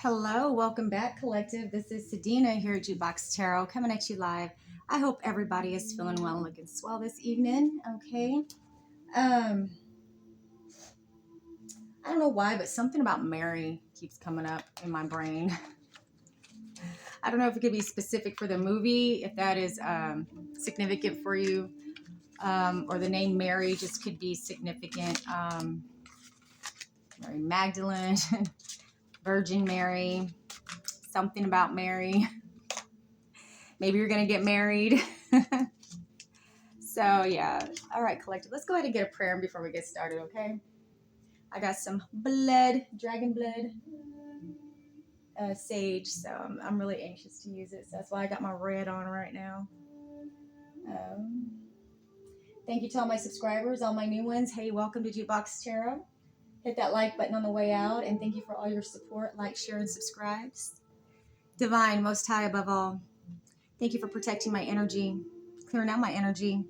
Hello, welcome back, collective. This is Sadina here at Jukebox Tarot, coming at you live. I hope everybody is feeling well and looking swell this evening. Okay. I don't know why, but something about Mary keeps coming up in my brain. I don't know if it could be specific for the movie, if that is significant for you, or the name Mary just could be significant. Mary Magdalene, Virgin Mary, something about Mary. Maybe you're going to get married. So, yeah. All right, collective. Let's go ahead and get a prayer before we get started, okay? I got some blood, dragon blood, sage, so I'm really anxious to use it. So that's why I got my red on right now. Thank you to all my subscribers, all my new ones. Hey, welcome to Jukebox Tarot. Hit that like button on the way out, and thank you for all your support. Like, share, and subscribes. Divine, Most High above all, thank you for protecting my energy, clearing out my energy.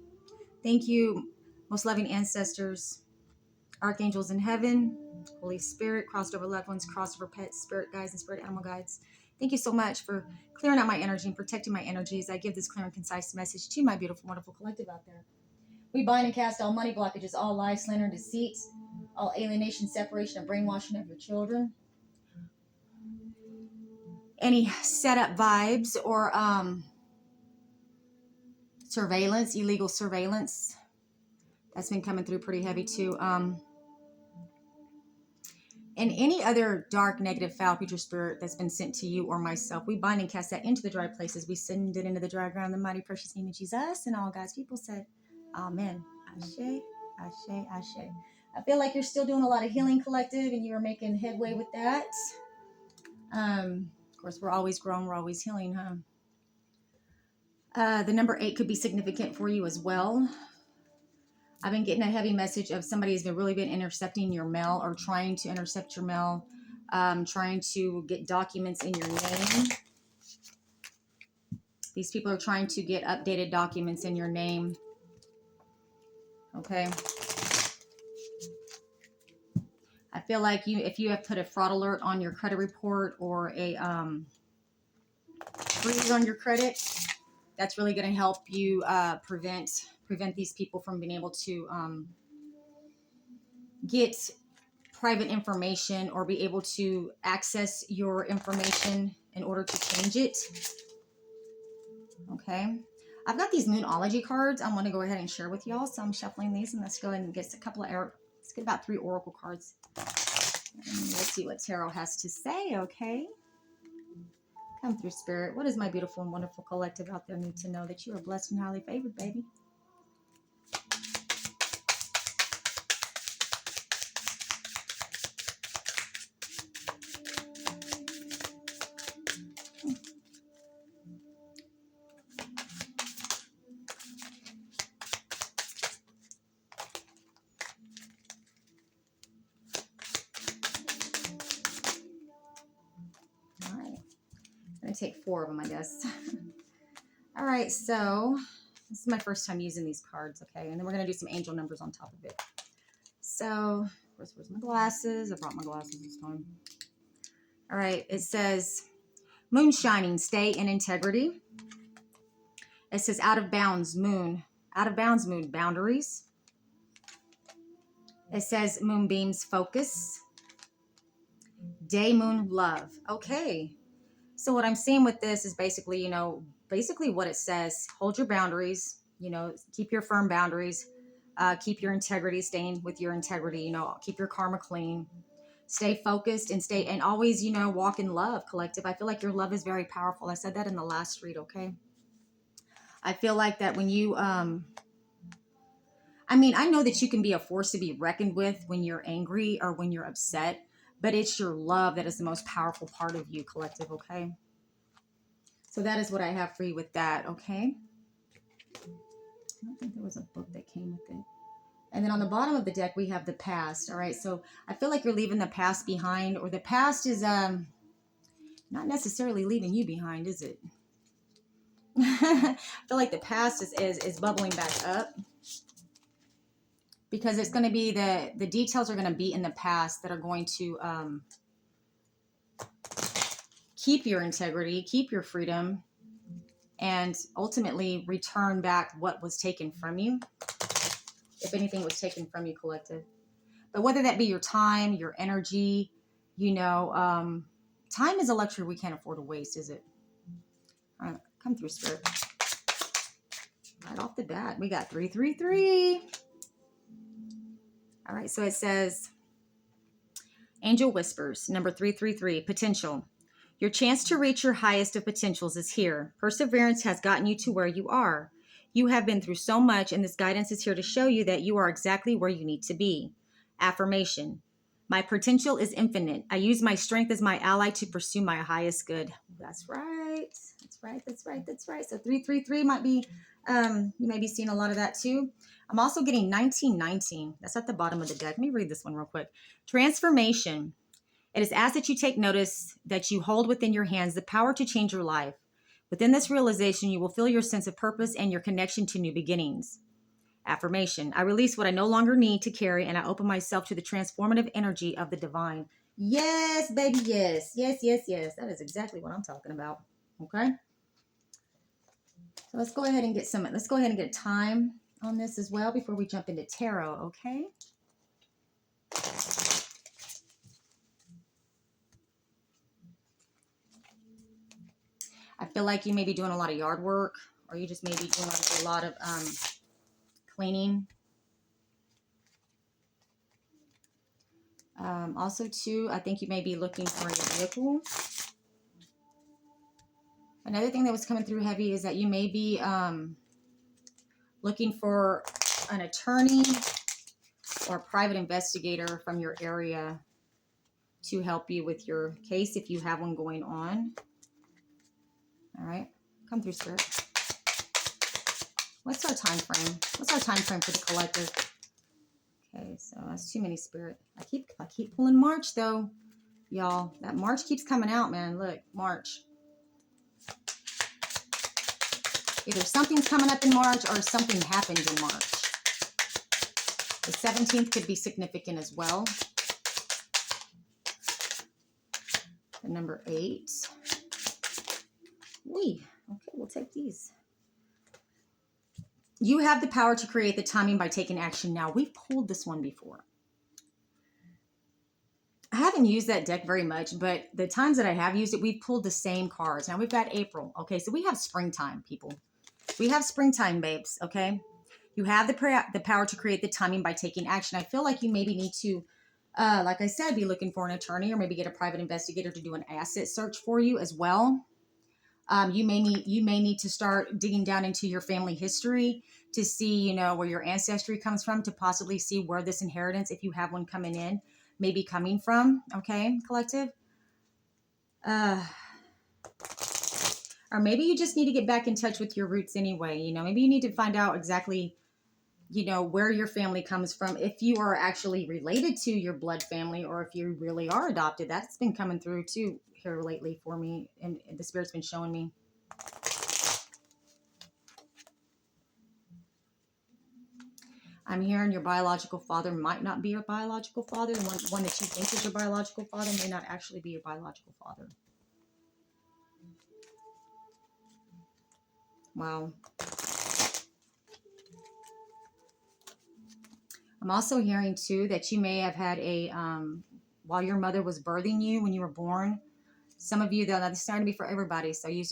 Thank you, most loving ancestors, archangels in heaven, Holy Spirit, crossed over loved ones, crossed over pets, spirit guides, and spirit animal guides. Thank you so much for clearing out my energy and protecting my energy as I give this clear and concise message to my beautiful, wonderful collective out there. We bind and cast all money blockages, all lies, slander, and deceit, all alienation, separation, and brainwashing of your children. Any setup vibes or surveillance, illegal surveillance, that's been coming through pretty heavy too. And any other dark, negative, foul, future spirit that's been sent to you or myself, we bind and cast that into the dry places. We send it into the dry ground, the mighty precious name of Jesus. And all God's people said, Amen. Ashe, ashe, ashe. I feel like you're still doing a lot of healing, collective, and you are making headway with that. Of course, we're always growing, we're always healing, huh? The number 8 could be significant for you as well. I've been getting a heavy message of somebody has really been intercepting your mail or trying to intercept your mail, trying to get documents in your name. These people are trying to get updated documents in your name. Okay. I feel like if you have put a fraud alert on your credit report or a freeze on your credit, that's really going to help you prevent these people from being able to get private information or be able to access your information in order to change it. Okay. I've got these Moonology cards I want to go ahead and share with y'all. So I'm shuffling these, and let's go ahead and get a couple of let's get about 3 oracle cards. And let's see what tarot has to say, okay? Come through, Spirit. What does my beautiful and wonderful collective out there need to know? That you are blessed and highly favored, baby. Take 4 of them, I guess. All right, so this is my first time using these cards, okay? And then we're going to do some angel numbers on top of it. So, of course, where's my glasses? I brought my glasses this time. All right, it says, moon shining, stay in integrity. It says, out of bounds, moon. Out of bounds, moon, boundaries. It says, moonbeams, focus. Day, moon, love. Okay. So what I'm seeing with this is basically, basically what it says. Hold your boundaries, keep your firm boundaries, keep your integrity, staying with your integrity, keep your karma clean, stay focused and always, walk in love, collective. I feel like your love is very powerful. I said that in the last read, okay? I feel like that when you, I know that you can be a force to be reckoned with when you're angry or when you're upset, but it's your love that is the most powerful part of you, collective, okay? So that is what I have for you with that, okay? I don't think there was a book that came with it. And then on the bottom of the deck, we have the past, all right? So I feel like you're leaving the past behind, or the past is not necessarily leaving you behind, is it? I feel like the past is bubbling back up. Because it's going to be the details are going to be in the past that are going to keep your integrity, keep your freedom, and ultimately return back what was taken from you, if anything was taken from you, collective. But whether that be your time, your energy, time is a luxury we can't afford to waste, is it? All right, come through, Spirit. Right off the bat, we got 333. All right, so it says, Angel Whispers, number 333, potential. Your chance to reach your highest of potentials is here. Perseverance has gotten you to where you are. You have been through so much, and this guidance is here to show you that you are exactly where you need to be. Affirmation. My potential is infinite. I use my strength as my ally to pursue my highest good. That's right. That's right. That's right. That's right. So 333 might be, you may be seeing a lot of that too. I'm also getting 1919. That's at the bottom of the deck. Let me read this one real quick. Transformation. It is asked that you take notice that you hold within your hands the power to change your life. Within this realization, you will feel your sense of purpose and your connection to new beginnings. Affirmation. I release what I no longer need to carry, and I open myself to the transformative energy of the divine. Yes, baby, yes. Yes, yes, yes. That is exactly what I'm talking about. Okay? So let's go ahead and get a time on this as well before we jump into tarot, okay? I feel like you may be doing a lot of yard work, or you just may be doing a lot of cleaning. Also, too, I think you may be looking for a vehicle. Another thing that was coming through heavy is that you may be looking for an attorney or a private investigator from your area to help you with your case if you have one going on. All right, come through, Spirit. What's our time frame? What's our time frame for the collective? Okay, so that's too many, Spirit. I keep pulling March though, y'all. That March keeps coming out, man. Look, March. Either something's coming up in March or something happened in March. The 17th could be significant as well. The number 8. Okay, we'll take these. You have the power to create the timing by taking action now. We've pulled this one before. I haven't used that deck very much, but the times that I have used it, we've pulled the same cards. Now we've got April. Okay, so we have springtime, people. We have springtime, babes, okay? You have the power to create the timing by taking action. I feel like you maybe need to, like I said, be looking for an attorney or maybe get a private investigator to do an asset search for you as well. You may need to start digging down into your family history to see, where your ancestry comes from, to possibly see where this inheritance, if you have one coming in, may be coming from. Okay, collective. Or maybe you just need to get back in touch with your roots anyway. Maybe you need to find out exactly, where your family comes from. If you are actually related to your blood family, or if you really are adopted. That's been coming through too here lately for me, and the Spirit's been showing me. I'm hearing your biological father might not be your biological father. The one that you think is your biological father may not actually be your biological father. Wow. I'm also hearing too that you may have had while your mother was birthing you when you were born. Some of you, though, that's starting to be for everybody. So you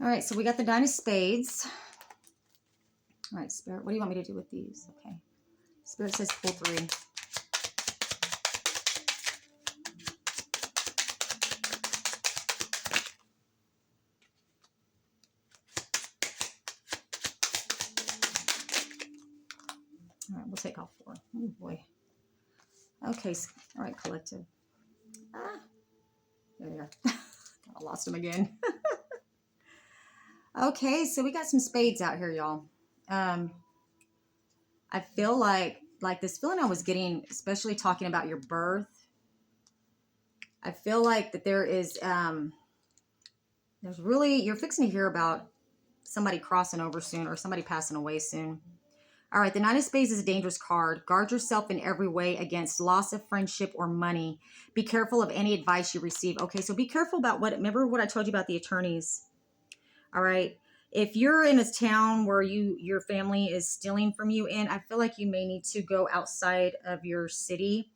All right, so we got the Nine of Spades. All right, Spirit, what do you want me to do with these? Okay. Spirit says pull 3. All right, we'll take all 4. Oh, boy. Okay, all right, collective. Ah, there they are. I lost them again. Okay, so we got some spades out here, y'all. I feel like this feeling I was getting, especially talking about your birth. I feel like that there is, there's really, you're fixing to hear about somebody crossing over soon or somebody passing away soon. All right, the Nine of Spades is a dangerous card. Guard yourself in every way against loss of friendship or money. Be careful of any advice you receive. Okay, so be careful about remember what I told you about the attorneys. All right. If you're in a town where your family is stealing from you, and I feel like you may need to go outside of your city,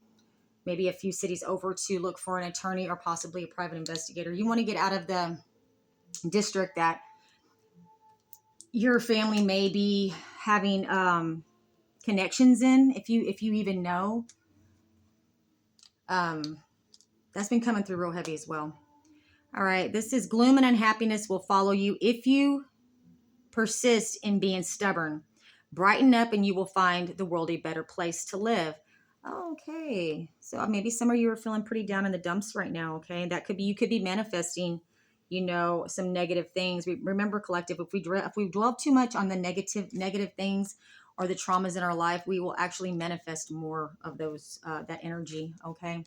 maybe a few cities over, to look for an attorney or possibly a private investigator. You want to get out of the district that your family may be having connections in, if you even know. That's been coming through real heavy as well. All right, this is gloom and unhappiness will follow you if you persist in being stubborn. Brighten up and you will find the world a better place to live. Okay, so maybe some of you are feeling pretty down in the dumps right now. Okay, that could be, you could be manifesting, some negative things. Remember, collective, if we dwell too much on the negative things or the traumas in our life, we will actually manifest more of those, that energy. Okay.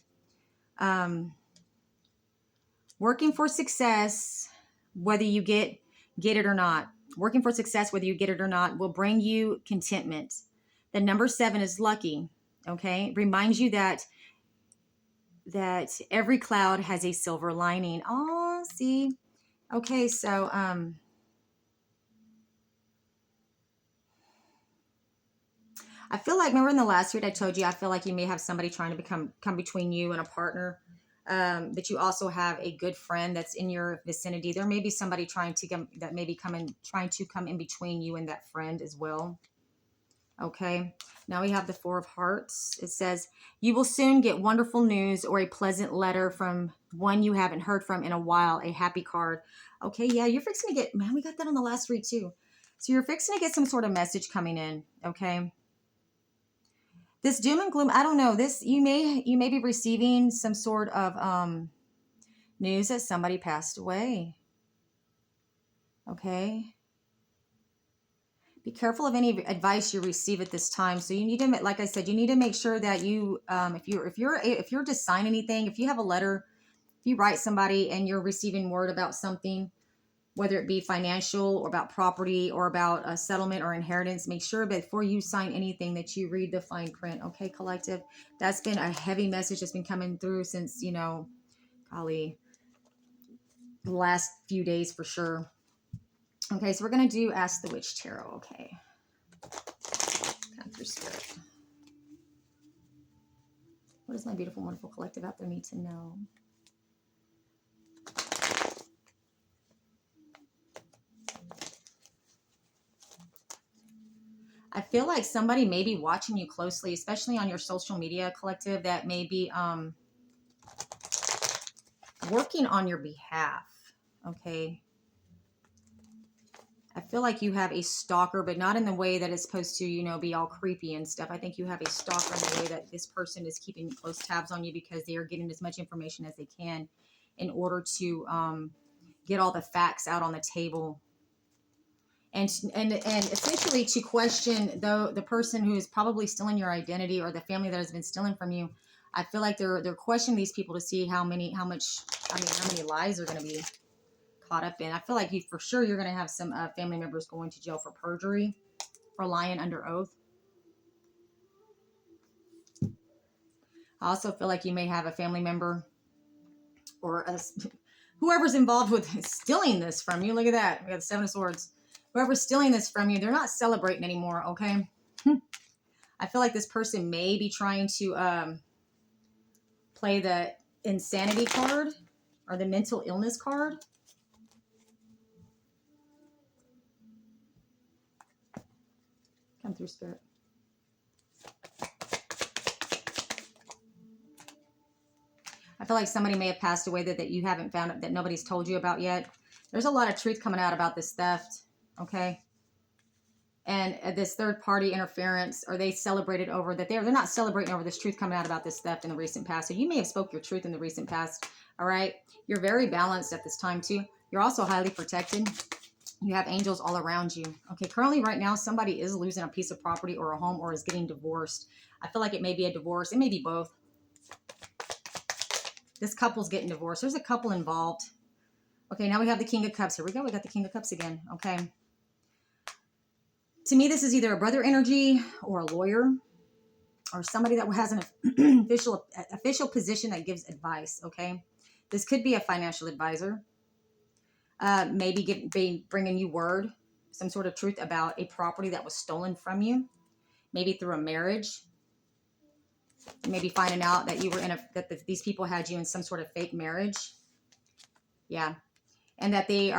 Working for success, whether you get it or not. Working for success, whether you get it or not, will bring you contentment. The number 7 is lucky. Okay, reminds you that every cloud has a silver lining. Oh, see. Okay, so I feel like, remember in the last read I told you, I feel like you may have somebody trying to come between you and a partner. That you also have a good friend that's in your vicinity. There may be somebody trying to come in between you and that friend as well. Okay, now we have the 4 of Hearts. It says, you will soon get wonderful news or a pleasant letter from one you haven't heard from in a while, a happy card. Okay, yeah, you're fixing to get, man, we got that on the last read too. So you're fixing to get some sort of message coming in, okay? This doom and gloom, I don't know. This, you may be receiving some sort of news that somebody passed away. Okay. Be careful of any advice you receive at this time. So you need to, like I said, you need to make sure that you, if you're to sign anything, if you have a letter, if you write somebody and you're receiving word about something, whether it be financial or about property or about a settlement or inheritance, make sure before you sign anything that you read the fine print. Okay, collective. That's been a heavy message that's been coming through since, golly, the last few days for sure. Okay, so we're going to do Ask the Witch Tarot. Okay. Come through spirit. What does my beautiful, wonderful collective out there need to know? I feel like somebody may be watching you closely, especially on your social media, collective, that may be working on your behalf. Okay. I feel like you have a stalker, but not in the way that it's supposed to, be all creepy and stuff. I think you have a stalker in the way that this person is keeping close tabs on you because they are getting as much information as they can in order to get all the facts out on the table. And essentially to question the person who is probably stealing your identity or the family that has been stealing from you. I feel like they're questioning these people to see how many lies are going to be caught up in. I feel like for sure you're going to have some family members going to jail for perjury, for lying under oath. I also feel like you may have a family member or whoever's involved with stealing this from you. Look at that. We got the 7 of Swords. Whoever's stealing this from you, they're not celebrating anymore, okay? I feel like this person may be trying to play the insanity card or the mental illness card. Come through, Spirit. I feel like somebody may have passed away that you haven't found, that nobody's told you about yet. There's a lot of truth coming out about this theft, okay? And this third party interference, or they celebrated over that they're not celebrating over this truth coming out about this theft in the recent past. So you may have spoke your truth in the recent past, all right? You're very balanced at this time too. You're also highly protected. You have angels all around you. Okay, currently right now, somebody is losing a piece of property or a home or is getting divorced. I feel like it may be a divorce. It may be both. This couple's getting divorced. There's a couple involved. Okay, now we have the King of Cups. Here we go. We got the King of Cups again. Okay. To me, this is either a brother energy or a lawyer or somebody that has an official position that gives advice, okay? This could be a financial advisor. Maybe bringing you word, some sort of truth about a property that was stolen from you. Maybe through a marriage. Maybe finding out that you were these people had you in some sort of fake marriage. Yeah. And that they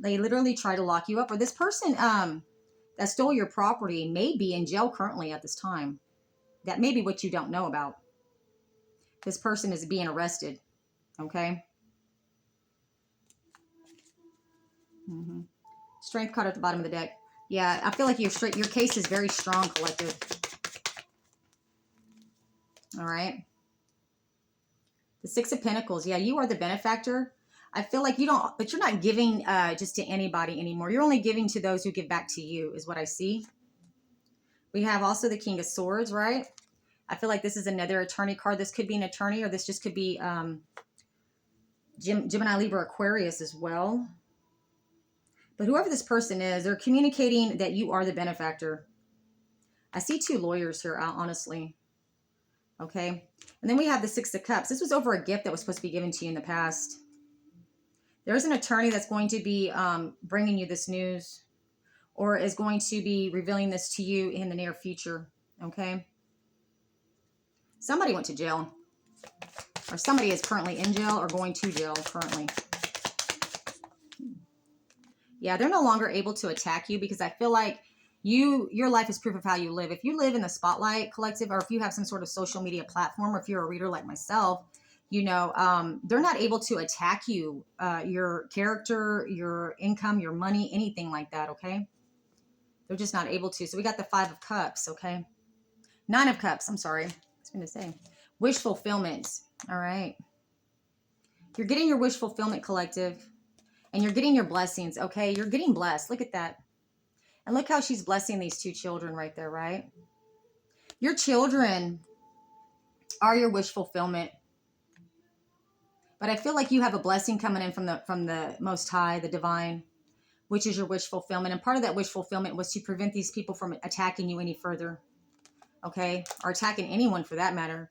literally try to lock you up. Or this person that stole your property may be in jail currently at this time. That may be what you don't know about. This person is being arrested. Okay. Mm-hmm. Strength card at the bottom of the deck. Yeah, I feel like your case is very strong, collective. All right. The Six of Pentacles. Yeah, you are the benefactor. I feel like but you're not giving just to anybody anymore. You're only giving to those who give back to you is what I see. We have also the King of Swords, right? I feel like this is another attorney card. This could be an attorney, or this just could be Gemini, Libra, Aquarius as well. But whoever this person is, they're communicating that you are the benefactor. I see two lawyers here, honestly. Okay. And then we have the Six of Cups. This was over a gift that was supposed to be given to you in the past. There's an attorney that's going to be bringing you this news, or is going to be revealing this to you in the near future. Okay. Somebody went to jail, or somebody is currently in jail or going to jail currently. Yeah, they're no longer able to attack you because I feel like your life is proof of how you live. If you live in the spotlight, collective, or if you have some sort of social media platform, or if you're a reader like myself, you know, they're not able to attack you, your character, your income, your money, anything like that, okay? They're just not able to. So we got the Five of Cups, okay? Nine of Cups, I'm sorry. I was going to say. Wish fulfillment, all right? You're getting your wish fulfillment, collective, and you're getting your blessings, okay? You're getting blessed. Look at that. And look how she's blessing these two children right there, right? Your children are your wish fulfillment. But I feel like you have a blessing coming in from the Most High, the Divine, which is your wish fulfillment. And part of that wish fulfillment was to prevent these people from attacking you any further, okay? Or attacking anyone for that matter.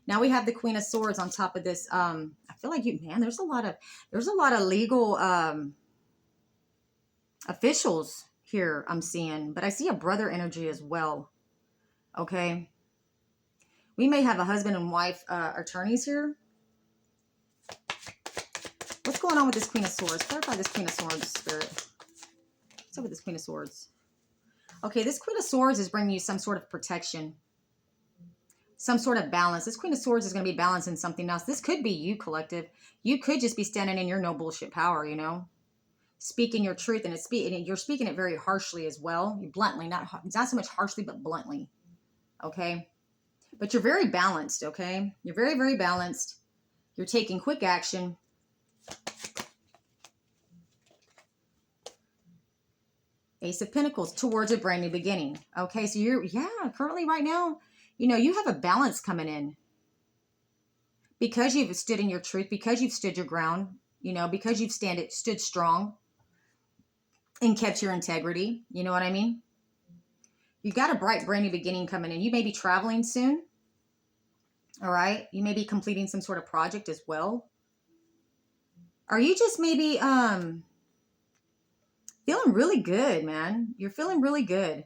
Now we have the Queen of Swords on top of this. I feel like there's a lot of legal officials here I'm seeing, but I see a brother energy as well. Okay. We may have a husband and wife attorneys here. What's going on with this Queen of Swords? Clarify this Queen of Swords, Spirit. What's up with this Queen of Swords? Okay, this Queen of Swords is bringing you some sort of protection. Some sort of balance. This Queen of Swords is going to be balancing something else. This could be you, collective. You could just be standing in your no bullshit power, you know? Speaking your truth, and you're speaking it very harshly as well. Bluntly, not so much harshly, but bluntly. Okay? But you're very balanced, okay? You're very, very balanced. You're taking quick action. Ace of Pentacles, towards a brand new beginning. Okay, so currently right now, you know, you have a balance coming in. Because you've stood in your truth, because you've stood your ground, you know, because you've stood strong and kept your integrity. You know what I mean? You've got a bright, brand new beginning coming in. You may be traveling soon. All right. You may be completing some sort of project as well. Are you just maybe feeling really good, man? You're feeling really good.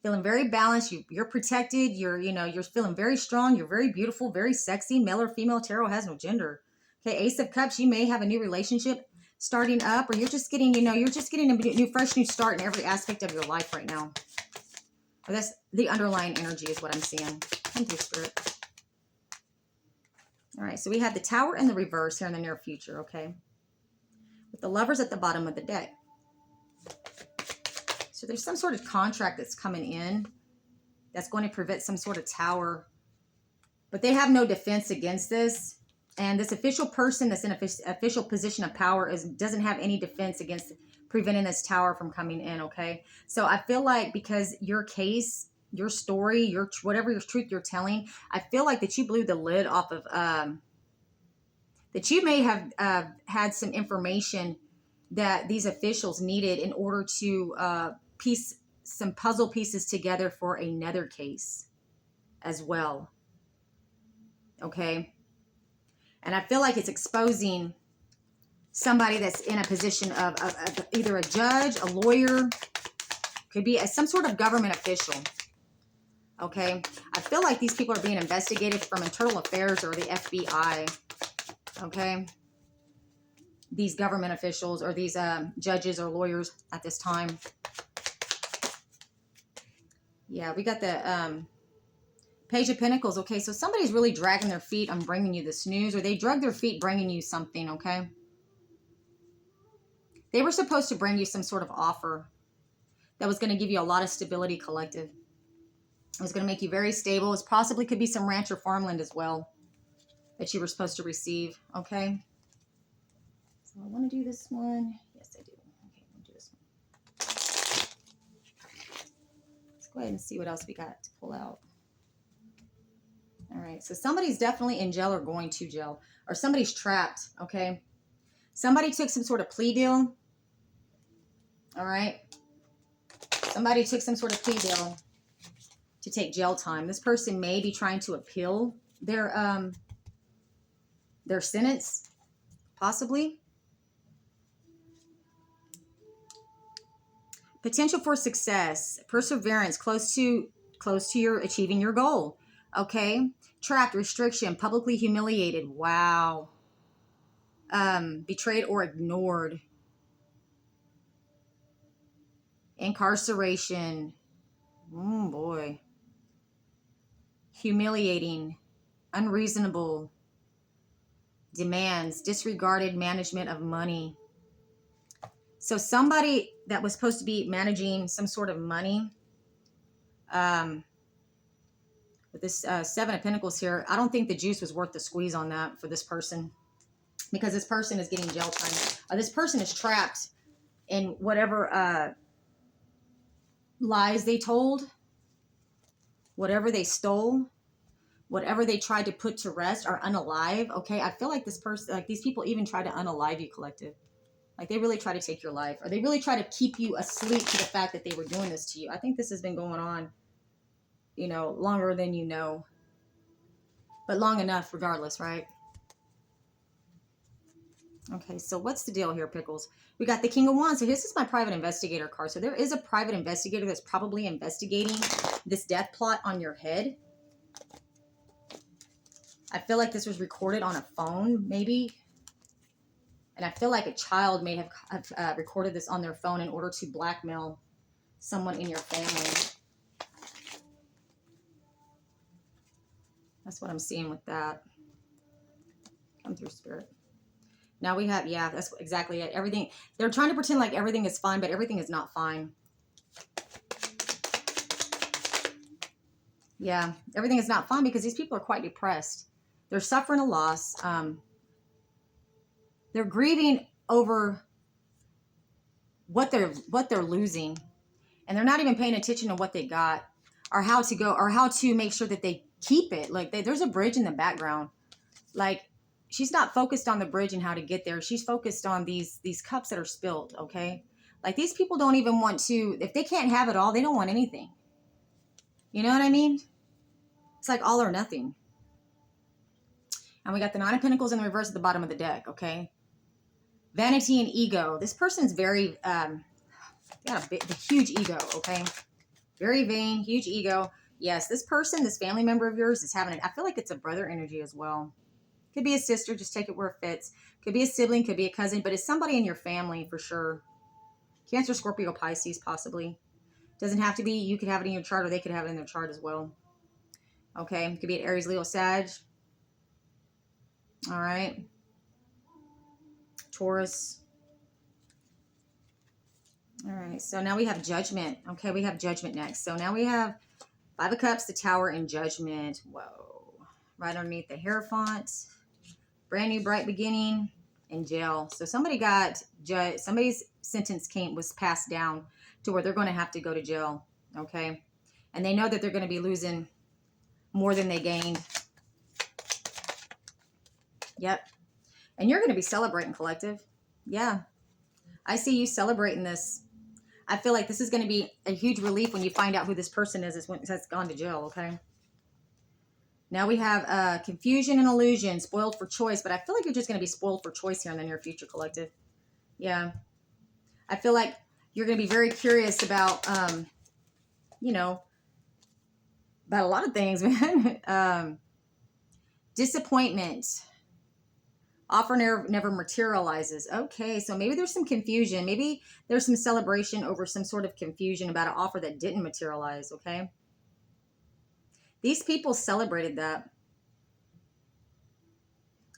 Feeling very balanced. You're protected. You're feeling very strong. You're very beautiful, very sexy. Male or female, tarot has no gender. Okay, Ace of Cups, you may have a new relationship starting up, or you're just getting, a fresh new start in every aspect of your life right now. That's the underlying energy is what I'm seeing. Thank you, Spirit. All right, so we have the Tower in the reverse here in the near future, okay? With the Lovers at the bottom of the deck. So there's some sort of contract that's coming in that's going to prevent some sort of tower. But they have no defense against this. And this official person that's in an official position of power doesn't have any defense against preventing this tower from coming in, okay? So I feel like because your case, your story, whatever your truth you're telling, I feel like that you blew the lid off of, that you may have had some information that these officials needed in order to piece some puzzle pieces together for another case as well. Okay. And I feel like it's exposing somebody that's in a position of either a judge, a lawyer, could be some sort of government official. Okay. I feel like these people are being investigated from internal affairs or the FBI. Okay. These government officials or these judges or lawyers at this time. Yeah, we got the Page of Pentacles. Okay, so somebody's really dragging their feet on bringing you this news, or they drug their feet bringing you something, okay? They were supposed to bring you some sort of offer that was going to give you a lot of stability, collective. It was going to make you very stable. It possibly could be some ranch or farmland as well that you were supposed to receive, okay? So I want to do this one. Yes, I do. Okay, I'm going to do this one. Let's go ahead and see what else we got to pull out. All right, so somebody's definitely in jail or going to jail, or somebody's trapped, okay? Somebody took some sort of plea deal, all right? Somebody took some sort of plea deal to take jail time. This person may be trying to appeal their sentence, possibly. Potential for success, perseverance, close to your achieving your goal, okay? Trapped, restriction, publicly humiliated. Wow. Betrayed or ignored. Incarceration. Oh boy. Humiliating. Unreasonable. Demands. Disregarded management of money. So somebody that was supposed to be managing some sort of money, with this Seven of Pentacles here, I don't think the juice was worth the squeeze on that for this person, because this person is getting jail time. This person is trapped in whatever lies they told, whatever they stole, whatever they tried to put to rest or unalive. Okay, I feel like this person, like these people even try to unalive you, collective. Like they really try to take your life, or they really try to keep you asleep to the fact that they were doing this to you. I think this has been going on, you know, longer than you know, but long enough regardless, right? Okay, so what's the deal here, Pickles? We got the King of Wands. So this is my private investigator card. So there is a private investigator that's probably investigating this death plot on your head. I feel like this was recorded on a phone, maybe. And I feel like a child may have recorded this on their phone in order to blackmail someone in your family. That's what I'm seeing with that. Come through, Spirit. Now we have, yeah, that's exactly it. Everything, they're trying to pretend like everything is fine, but everything is not fine. Yeah, everything is not fine because these people are quite depressed. They're suffering a loss. They're grieving over what they're losing, and they're not even paying attention to what they got, or how to go, or how to make sure that they keep it. Like there's a bridge in the background. Like she's not focused on the bridge and how to get there. She's focused on these cups that are spilled. Okay, like these people don't even want to. If they can't have it all, they don't want anything. You know what I mean? It's like all or nothing. And we got the Nine of Pentacles in the reverse at the bottom of the deck, okay? Vanity and ego. This person's very, got a huge ego, okay? Very vain, huge ego. Yes, this person, this family member of yours is having it. I feel like it's a brother energy as well. Could be a sister, just take it where it fits. Could be a sibling, could be a cousin, but it's somebody in your family for sure. Cancer, Scorpio, Pisces, possibly. Doesn't have to be. You could have it in your chart, or they could have it in their chart as well. Okay. It could be an Aries, Leo, Sag. All right. Taurus. All right. So now we have Judgment. Okay. We have Judgment next. So now we have Five of Cups, the Tower, and Judgment. Whoa. Right underneath the Hierophant. Brand new bright beginning, and jail. So somebody got judged. Somebody's sentence was passed down to where they're going to have to go to jail. Okay. And they know that they're going to be losing more than they gained. Yep. And you're going to be celebrating, collective. Yeah. I see you celebrating this. I feel like this is going to be a huge relief when you find out who this person is that's gone to jail. Okay. Now we have confusion and illusion, spoiled for choice. But I feel like you're just going to be spoiled for choice here in the near future, collective. Yeah. I feel like you're going to be very curious about, you know, about a lot of things, man. Disappointment. Offer never materializes. Okay, so maybe there's some confusion. Maybe there's some celebration over some sort of confusion about an offer that didn't materialize, okay? These people celebrated that.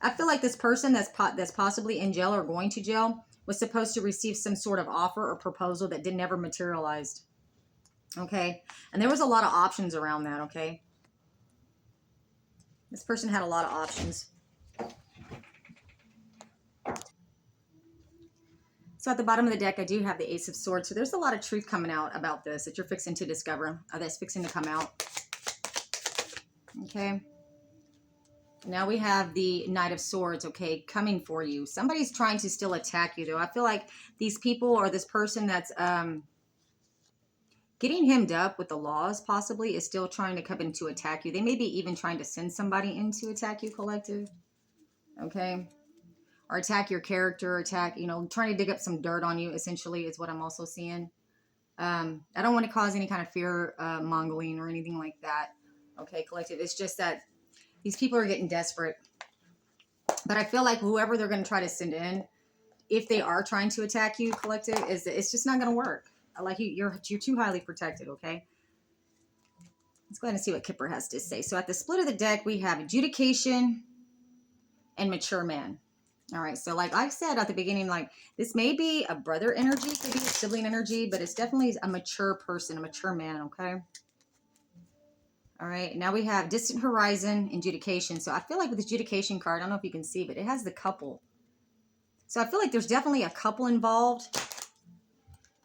I feel like this person that's possibly in jail or going to jail was supposed to receive some sort of offer or proposal that never materialized, okay? And there was a lot of options around that, okay? This person had a lot of options. So at the bottom of the deck, I do have the Ace of Swords. So there's a lot of truth coming out about this that you're fixing to discover, or that's fixing to come out. Okay. Now we have the Knight of Swords, okay, coming for you. Somebody's trying to still attack you, though. I feel like these people or this person that's getting hemmed up with the laws, possibly, is still trying to come in to attack you. They may be even trying to send somebody in to attack you, collective. Okay. Or attack your character, attack, you know, trying to dig up some dirt on you, essentially, is what I'm also seeing. I don't want to cause any kind of fear mongering or anything like that. Okay, collective. It's just that these people are getting desperate. But I feel like whoever they're going to try to send in, if they are trying to attack you, collective, it's just not going to work. Like you're too highly protected, okay? Let's go ahead and see what Kipper has to say. So at the split of the deck, we have adjudication and mature man. All right, so like I said at the beginning, like this may be a brother energy, could be a sibling energy, but it's definitely a mature person, a mature man, okay? All right, now we have distant horizon, adjudication. So I feel like with the adjudication card, I don't know if you can see, but it has the couple. So I feel like there's definitely a couple involved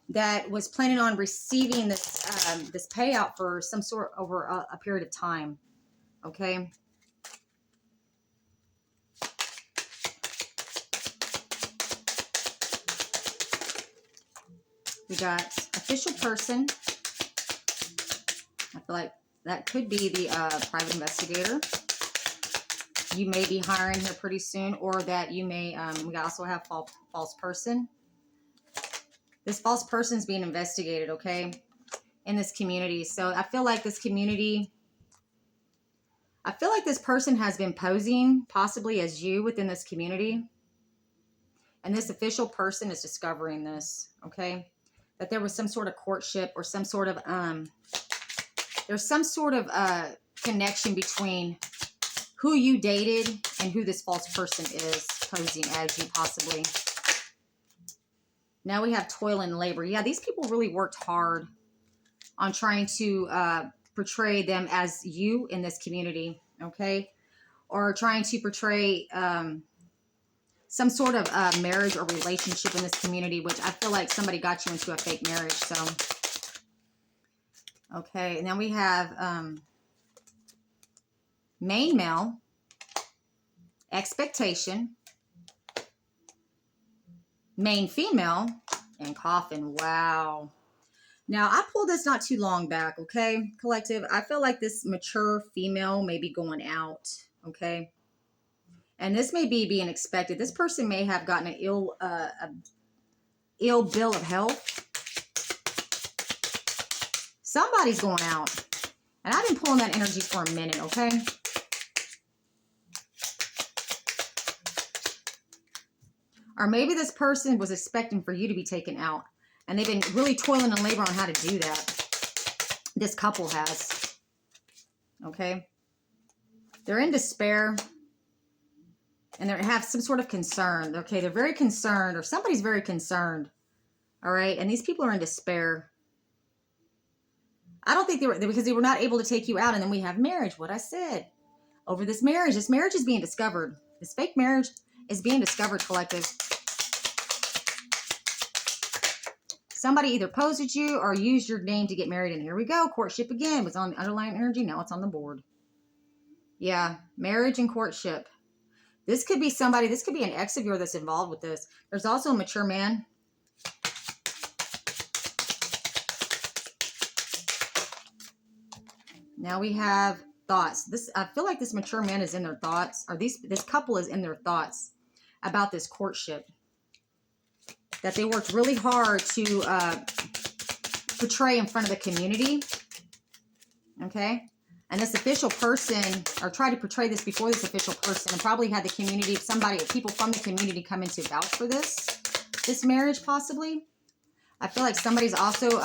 that was planning on receiving this this payout for some sort over a period of time, okay? We got official person. I feel like that could be the private investigator. You may be hiring here pretty soon, or that you may, we also have false person. This false person is being investigated, okay, in this community. So I feel like this community, I feel like this person has been posing possibly as you within this community. And this official person is discovering this, okay, that there was some sort of courtship or some sort of, there's some sort of connection between who you dated and who this false person is posing as you possibly. Now we have toil and labor. Yeah, these people really worked hard on trying to portray them as you in this community, okay? Or trying to portray some sort of marriage or relationship in this community, which I feel like somebody got you into a fake marriage, so. Okay, and then we have main male, expectation, main female, and coffin. Wow. Now, I pulled this not too long back, okay, collective? I feel like this mature female may be going out, okay? And this may be being expected. This person may have gotten an ill bill of health. Somebody's going out. And I've been pulling that energy for a minute, okay? Or maybe this person was expecting for you to be taken out. And they've been really toiling and labor on how to do that. this couple has. Okay. They're in despair. And they have some sort of concern. Okay, they're very concerned, or somebody's very concerned. All right, and these people are in despair. I don't think they were, because they were not able to take you out. And then we have marriage, what I said. Over this marriage. This marriage is being discovered. This fake marriage is being discovered, collective. Somebody either posed at you or used your name to get married. And here we go. Courtship again. It was on the underlying energy. Now it's on the board. Yeah, marriage and courtship. This could be somebody, this could be an ex of yours that's involved with this. There's also a mature man. Now we have thoughts. I feel like this mature man is in their thoughts, or this couple is in their thoughts about this courtship. That they worked really hard to portray in front of the community. Okay? And this official person, or tried to portray this before this official person, and probably had the community, people from the community come in to vouch for this marriage, possibly. I feel like somebody's also,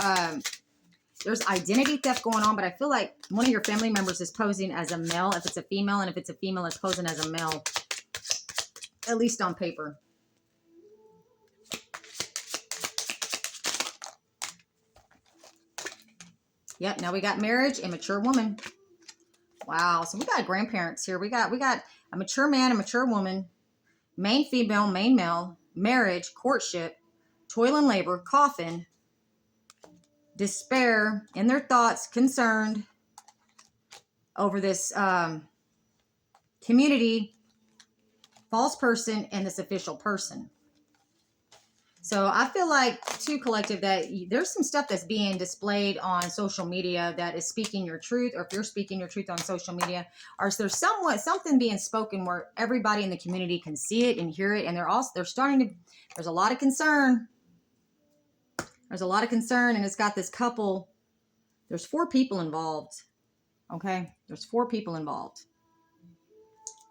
there's identity theft going on, but I feel like one of your family members is posing as a male, if it's a female, and if it's a female, it's posing as a male, at least on paper. Yep, now we got marriage and mature woman. Wow, so we got grandparents here. We got a mature man, a mature woman, main female, main male, marriage, courtship, toil and labor, coffin, despair, in their thoughts, concerned over this community, false person, and this official person. So I feel like, too, collective, that there's some stuff that's being displayed on social media that is speaking your truth, or if you're speaking your truth on social media, or is there something being spoken where everybody in the community can see it and hear it, and they're starting to, there's a lot of concern. There's a lot of concern, and it's got this couple, there's 4 people involved, okay? There's 4 people involved.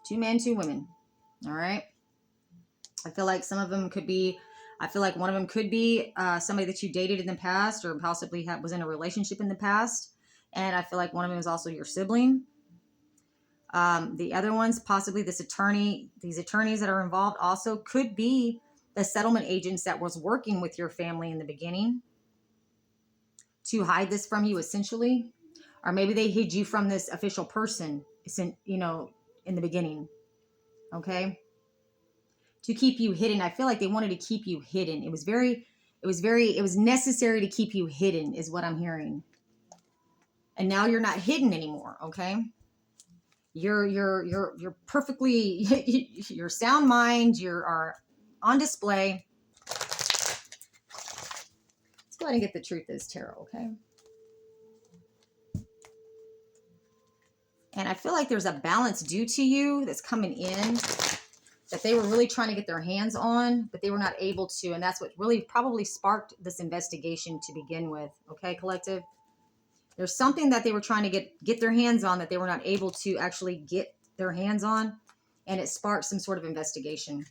2 men, 2 women, all right? I feel like some of them could be, I feel like one of them could be somebody that you dated in the past, or possibly was in a relationship in the past. And I feel like one of them is also your sibling. The other ones, possibly these attorneys that are involved also could be the settlement agents that was working with your family in the beginning to hide this from you, essentially. Or maybe they hid you from this official person, in the beginning. Okay? To keep you hidden. I feel like they wanted to keep you hidden. It was necessary to keep you hidden, is what I'm hearing. And now you're not hidden anymore, okay? You're perfectly, your sound mind, you are on display. Let's go ahead and get the truth is tarot, okay? And I feel like there's a balance due to you that's coming in, that they were really trying to get their hands on, but they were not able to. And that's what really probably sparked this investigation to begin with. Okay, collective? There's something that they were trying to get their hands on that they were not able to actually get their hands on. And it sparked some sort of investigation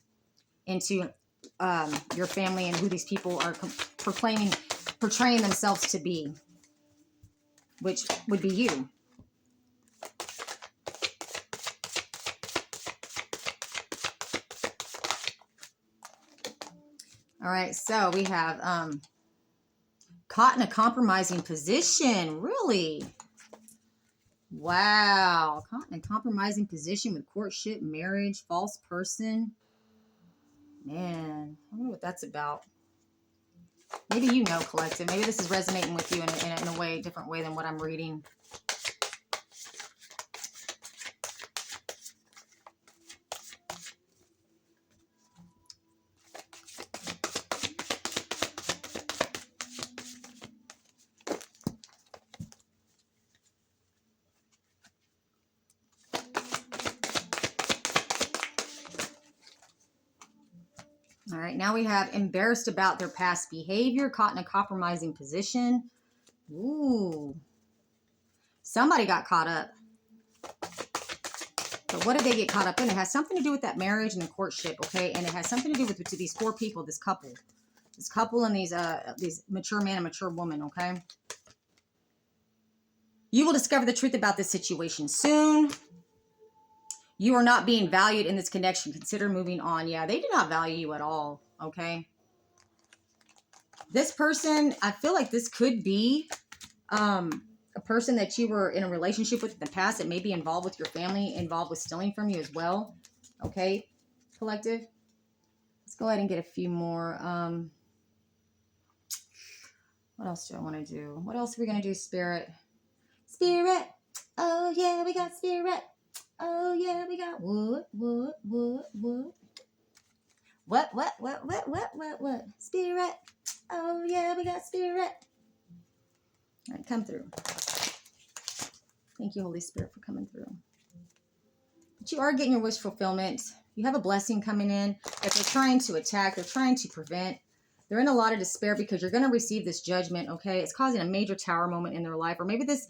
into your family and who these people are portraying themselves to be, which would be you. All right, so we have caught in a compromising position. Really? Wow. Caught in a compromising position with courtship, marriage, false person. Man, I wonder what that's about. Maybe you know, collective. Maybe this is resonating with you in a different way than what I'm reading. All right, now we have embarrassed about their past behavior, caught in a compromising position. Ooh. Somebody got caught up. But what did they get caught up in? It has something to do with that marriage and the courtship, okay? And it has something to do with these 4 people, this couple. This couple and these mature man and mature woman, okay? You will discover the truth about this situation soon. You are not being valued in this connection. Consider moving on. Yeah, they do not value you at all, okay? This person, I feel like this could be a person that you were in a relationship with in the past that may be involved with your family, involved with stealing from you as well, okay, collective? Let's go ahead and get a few more. What else do I want to do? What else are we going to do, Spirit? Spirit. Oh, yeah, we got Spirit. Oh, yeah, we got what? What? Spirit. Oh, yeah, we got Spirit. All right, come through. Thank you, Holy Spirit, for coming through. But you are getting your wish fulfillment. You have a blessing coming in. If they're trying to attack, they're trying to prevent, they're in a lot of despair because you're going to receive this judgment, okay? It's causing a major tower moment in their life. Or maybe this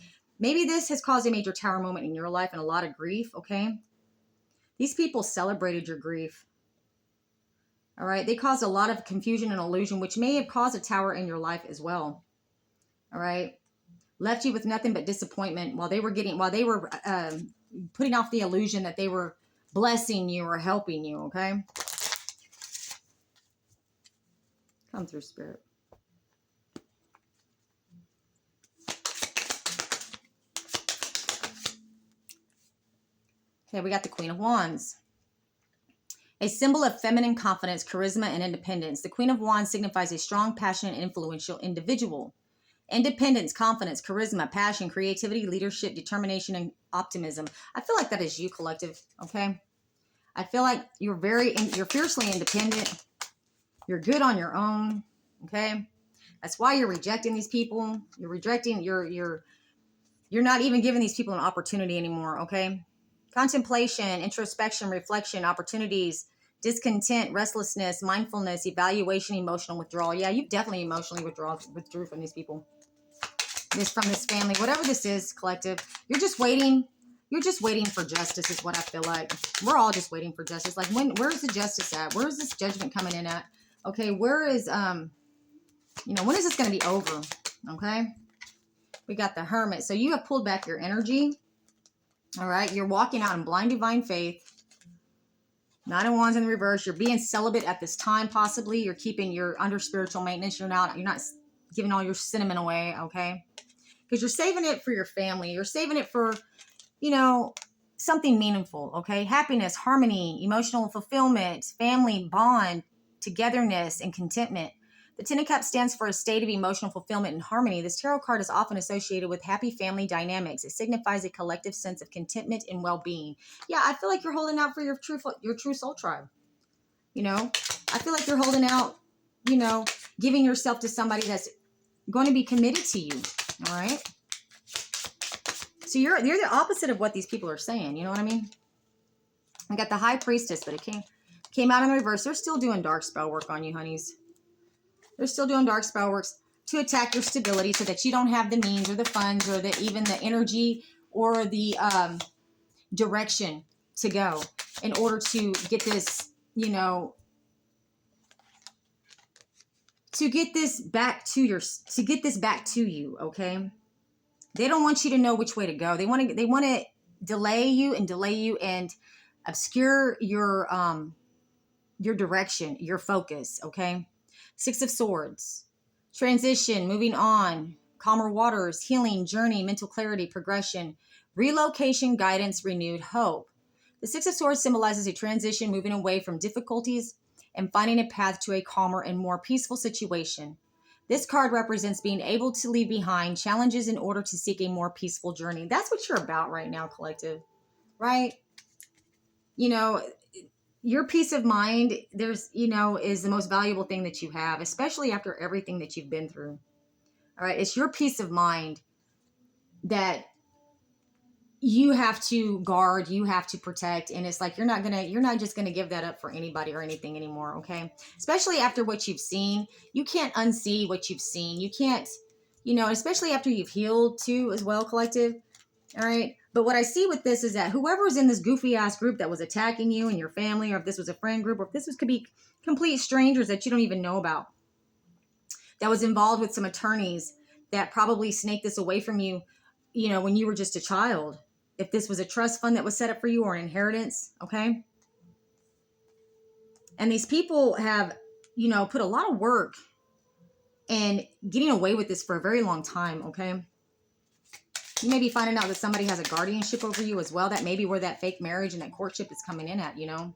has caused a major tower moment in your life and a lot of grief, okay? These people celebrated your grief. All right? They caused a lot of confusion and illusion, which may have caused a tower in your life as well. All right? Left you with nothing but disappointment while they were putting off the illusion that they were blessing you or helping you, okay? Come through, Spirit. Okay, we got the Queen of Wands. A symbol of feminine confidence, charisma, and independence. The Queen of Wands signifies a strong, passionate, and influential individual. Independence, confidence, charisma, passion, creativity, leadership, determination, and optimism. I feel like that is you, collective, okay? I feel like you're fiercely independent. You're good on your own, okay? That's why you're rejecting these people. You're rejecting, you're not even giving these people an opportunity anymore, okay? Contemplation, introspection, reflection, opportunities, discontent, restlessness, mindfulness, evaluation, emotional withdrawal. Yeah, you definitely emotionally withdrew from these people. From this family, whatever this is, collective. You're just waiting for justice is what I feel like. We're all just waiting for justice. Like where's the justice at? Where's this judgment coming in at? Okay, where is when is this going to be over? Okay? We got the Hermit. So you have pulled back your energy. All right, you're walking out in blind divine faith. Nine of Wands in the reverse. You're being celibate at this time, possibly. You're under spiritual maintenance. You're not giving all your cinnamon away, okay? Because you're saving it for your family. You're saving it for, something meaningful, okay? Happiness, harmony, emotional fulfillment, family bond, togetherness, and contentment. The Ten of Cups stands for a state of emotional fulfillment and harmony. This tarot card is often associated with happy family dynamics. It signifies a collective sense of contentment and well-being. Yeah, I feel like you're holding out for your true soul tribe. I feel like you're holding out, giving yourself to somebody that's going to be committed to you. All right. So you're the opposite of what these people are saying. You know what I mean? I got the High Priestess, but it came out in the reverse. They're still doing dark spell work on you, honeys. They're still doing dark spell works to attack your stability so that you don't have the means or the funds or even the energy or the direction to go in order to get this, to get this back to you, okay? They don't want you to know which way to go. They want to delay you and obscure your direction, your focus, okay? Six of Swords, transition, moving on, calmer waters, healing, journey, mental clarity, progression, relocation, guidance, renewed hope. The Six of Swords symbolizes a transition, moving away from difficulties and finding a path to a calmer and more peaceful situation. This card represents being able to leave behind challenges in order to seek a more peaceful journey. That's what you're about right now, collective, right? Your peace of mind, is the most valuable thing that you have, especially after everything that you've been through. All right. It's your peace of mind that you have to guard, you have to protect. And it's like, you're not just going to give that up for anybody or anything anymore. Okay. Especially after what you've seen, you can't unsee what you've seen. You can't, especially after you've healed too, as well, collective. All right. But what I see with this is that whoever's in this goofy ass group that was attacking you and your family, or if this was a friend group, or if this could be complete strangers that you don't even know about, that was involved with some attorneys that probably snaked this away from you. you know, when you were just a child, if this was a trust fund that was set up for you or an inheritance, okay? And these people have, you know, put a lot of work in getting away with this for a very long time, okay? You may be finding out that somebody has a guardianship over you as well. That may be where that fake marriage and that courtship is coming in at, you know?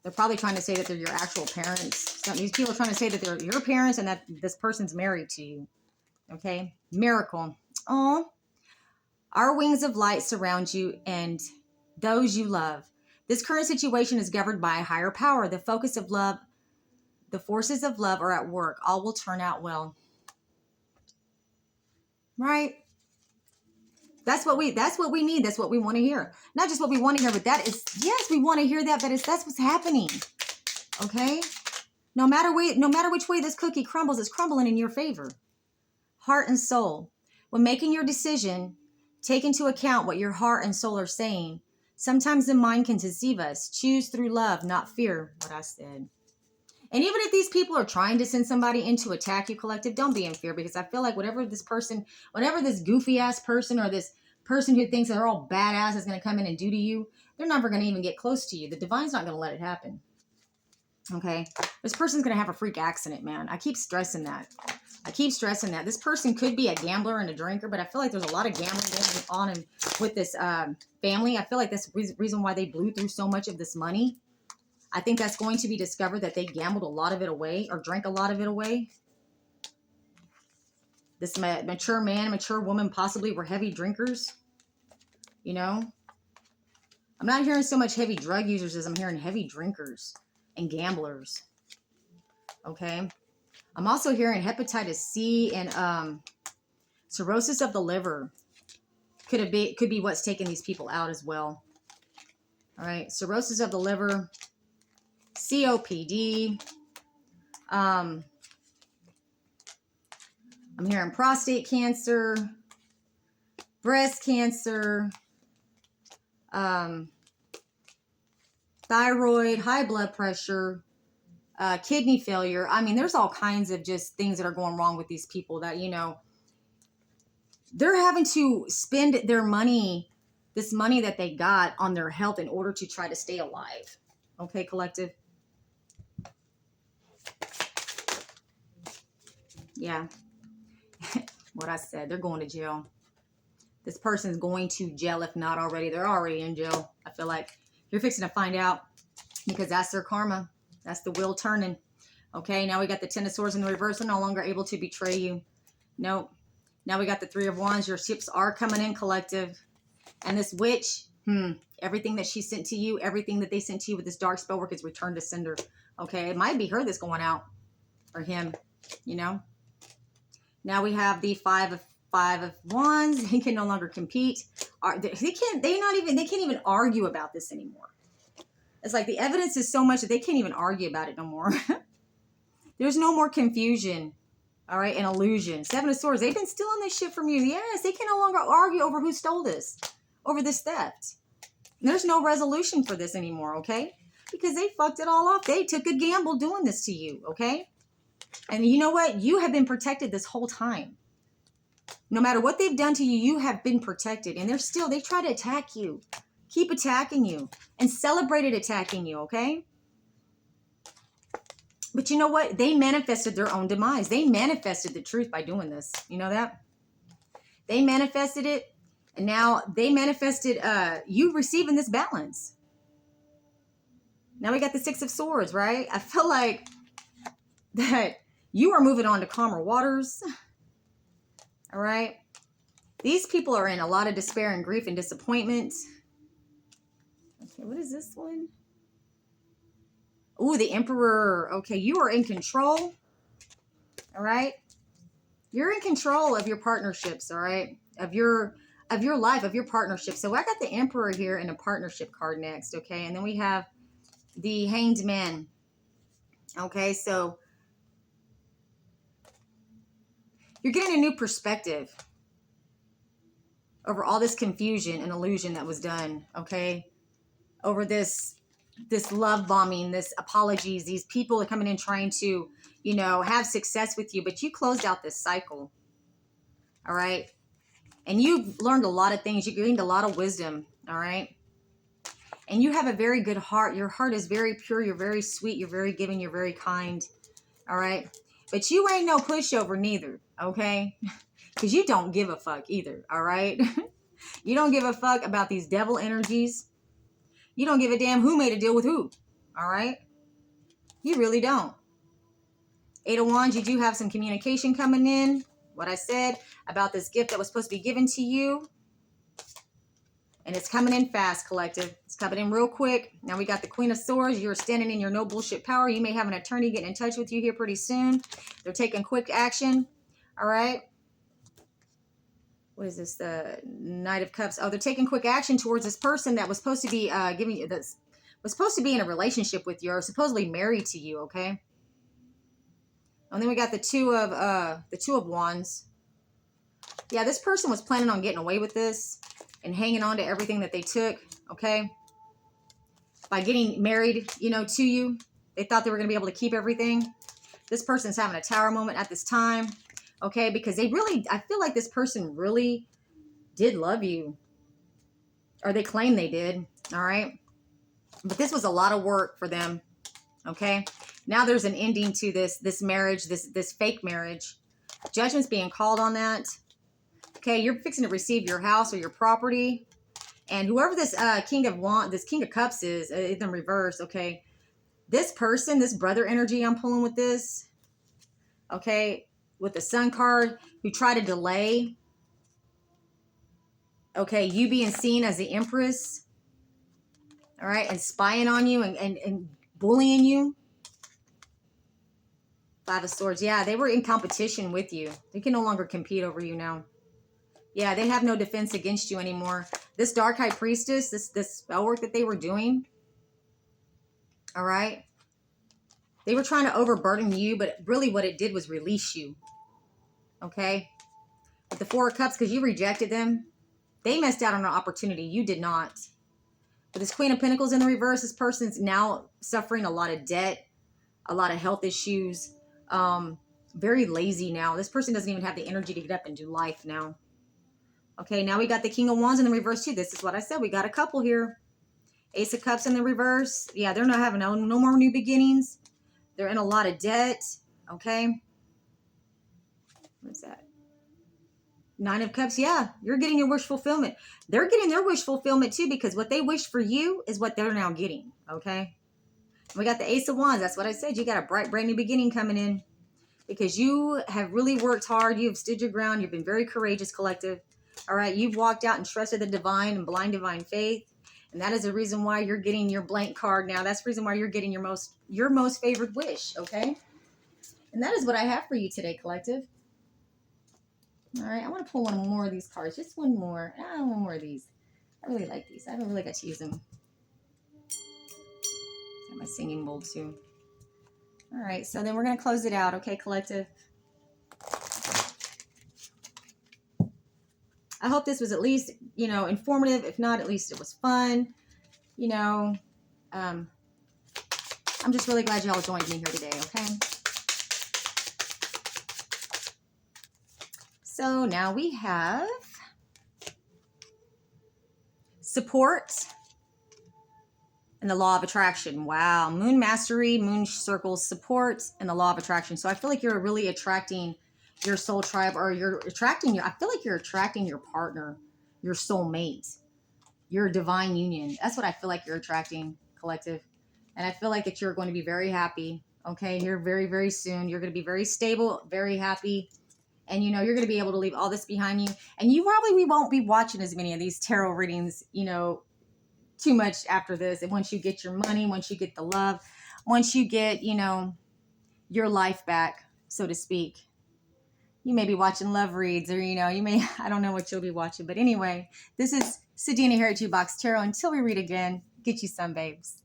They're probably trying to say that they're your actual parents. These people are trying to say that they're your parents and that this person's married to you, okay? Miracle. Oh, our wings of light surround you and those you love. This current situation is governed by a higher power. The focus of love, the forces of love are at work. All will turn out well. Right? That's what we need. That's what we want to hear. Not just what we want to hear, but that is, yes, we want to hear that, but that's what's happening. Okay? No matter which way this cookie crumbles, it's crumbling in your favor. Heart and soul. When making your decision, take into account what your heart and soul are saying. Sometimes the mind can deceive us. Choose through love, not fear, what I said. And even if these people are trying to send somebody in to attack you, collective, don't be in fear, because I feel like whatever this goofy ass person or this person who thinks they're all badass is going to come in and do to you, they're never going to even get close to you. The divine's not going to let it happen. Okay? This person's going to have a freak accident, man. I keep stressing that. This person could be a gambler and a drinker, but I feel like there's a lot of gambling going on with this family. I feel like that's the reason why they blew through so much of this money. I think that's going to be discovered that they gambled a lot of it away or drank a lot of it away. This mature man, mature woman possibly were heavy drinkers. You know? I'm not hearing so much heavy drug users as I'm hearing heavy drinkers and gamblers. Okay? I'm also hearing hepatitis C and cirrhosis of the liver could be what's taking these people out as well. All right? Cirrhosis of the liver, COPD. I'm hearing prostate cancer, breast cancer, thyroid, high blood pressure, kidney failure. I mean, there's all kinds of just things that are going wrong with these people that, you know, they're having to spend their money, this money that they got, on their health in order to try to stay alive. Okay, collective? Yeah. What I said, they're going to jail. This person's going to jail, if not already. They're already in jail. I feel like you're fixing to find out, because that's their karma. That's the wheel turning. Okay, now we got the Ten of Swords in the reverse. They're no longer able to betray you. Nope. Now we got the Three of Wands. Your ships are coming in, collective. And this witch, everything that she sent to you, everything that they sent to you with this dark spell work is returned to sender. Okay, it might be her that's going out, or him, you know. Now we have the Five of Wands. He can no longer compete. They can't even argue about this anymore. It's like the evidence is so much that they can't even argue about it no more. There's no more confusion, all right, and illusion. Seven of Swords, they've been stealing this shit from you. Yes, they can no longer argue over who stole this, over this theft. There's no resolution for this anymore, okay? Because they fucked it all off. They took a gamble doing this to you, okay? And you know what? You have been protected this whole time. No matter what they've done to you, you have been protected. And they try to attack you. Keep attacking you. And celebrated attacking you, okay? But you know what? They manifested their own demise. They manifested the truth by doing this. You know that? They manifested it. And now they manifested you receiving this balance. Now we got the Six of Swords, right? I feel like that you are moving on to calmer waters. All right? These people are in a lot of despair and grief and disappointment. Okay, what is this one? Ooh, the Emperor. Okay, you are in control. All right? You're in control of your partnerships, all right? Of your life, of your partnership. So I got the Emperor here in a partnership card next, okay? And then we have the Hanged Man. Okay, so you're getting a new perspective over all this confusion and illusion that was done, okay? Over this love bombing, this apologies, these people are coming in trying to, you know, have success with you, but you closed out this cycle, all right? And you've learned a lot of things. You gained a lot of wisdom, all right? And you have a very good heart. Your heart is very pure. You're very sweet. You're very giving. You're very kind, all right? But you ain't no pushover neither, okay? Because you don't give a fuck either, all right? You don't give a fuck about these devil energies. You don't give a damn who made a deal with who, all right? You really don't. Eight of Wands, you do have some communication coming in. What I said about this gift that was supposed to be given to you. And it's coming in fast, collective. It's coming in real quick. Now we got the Queen of Swords. You're standing in your no bullshit power. You may have an attorney getting in touch with you here pretty soon. They're taking quick action. All right. What is this? The Knight of Cups. Oh, they're taking quick action towards this person that was supposed to be giving you this, was supposed to be in a relationship with you or supposedly married to you. Okay. And then we got the two of Wands. Yeah, this person was planning on getting away with this and hanging on to everything that they took, okay? By getting married, you know, to you. They thought they were going to be able to keep everything. This person's having a tower moment at this time, okay? Because they really, I feel like this person really did love you. Or they claim they did, all right? But this was a lot of work for them, okay? Now there's an ending to this marriage, this fake marriage. Judgment's being called on that. Okay, you're fixing to receive your house or your property. And whoever this King of Cups is, in reverse, okay. This person, this brother energy I'm pulling with this, okay, with the Sun card, who tried to delay, okay, you being seen as the Empress, all right, and spying on you and bullying you. Five of Swords, yeah, they were in competition with you. They can no longer compete over you now. Yeah, they have no defense against you anymore. This Dark High Priestess, this spell work that they were doing, all right? They were trying to overburden you, but really what it did was release you, okay? With the Four of Cups, because you rejected them, they missed out on an opportunity. You did not. With this Queen of Pentacles in the reverse, this person's now suffering a lot of debt, a lot of health issues, very lazy now. This person doesn't even have the energy to get up and do life now. Okay, now we got the King of Wands in the reverse too. This is what I said. We got a couple here. Ace of Cups in the reverse. Yeah, they're not having no more new beginnings. They're in a lot of debt. Okay. What's that? Nine of Cups. Yeah, you're getting your wish fulfillment. They're getting their wish fulfillment too, because what they wished for you is what they're now getting. Okay. We got the Ace of Wands. That's what I said. You got a bright, brand new beginning coming in because you have really worked hard. You have stood your ground. You've been very courageous, collective. All right, you've walked out and trusted the divine and blind divine faith. And that is the reason why you're getting your blank card now. That's the reason why you're getting your most favored wish, okay? And that is what I have for you today, collective. All right, I want to pull one more of these cards. Just one more. One more of these. I really like these. I haven't really got to use them. Got my singing bowl too. All right, so then we're going to close it out, okay, collective? I hope this was at least, you know, informative. If not, at least it was fun. You know, I'm just really glad y'all joined me here today, okay? So now we have support and the law of attraction. Wow. Moon mastery, moon circles, support, and the law of attraction. So I feel like you're really attracting your soul tribe, or you're attracting I feel like you're attracting your partner, your soulmate, your divine union. That's what I feel like you're attracting, collective. And I feel like that you're going to be very happy, okay, here very, very soon. You're going to be very stable, very happy. And, you know, you're going to be able to leave all this behind you. And you probably won't be watching as many of these tarot readings, you know, too much after this. And once you get your money, once you get the love, once you get, you know, your life back, so to speak. You may be watching love reads, or, you know, you may, I don't know what you'll be watching. But anyway, this is Sadina here at Jukebox Tarot. Until we read again, get you some, babes.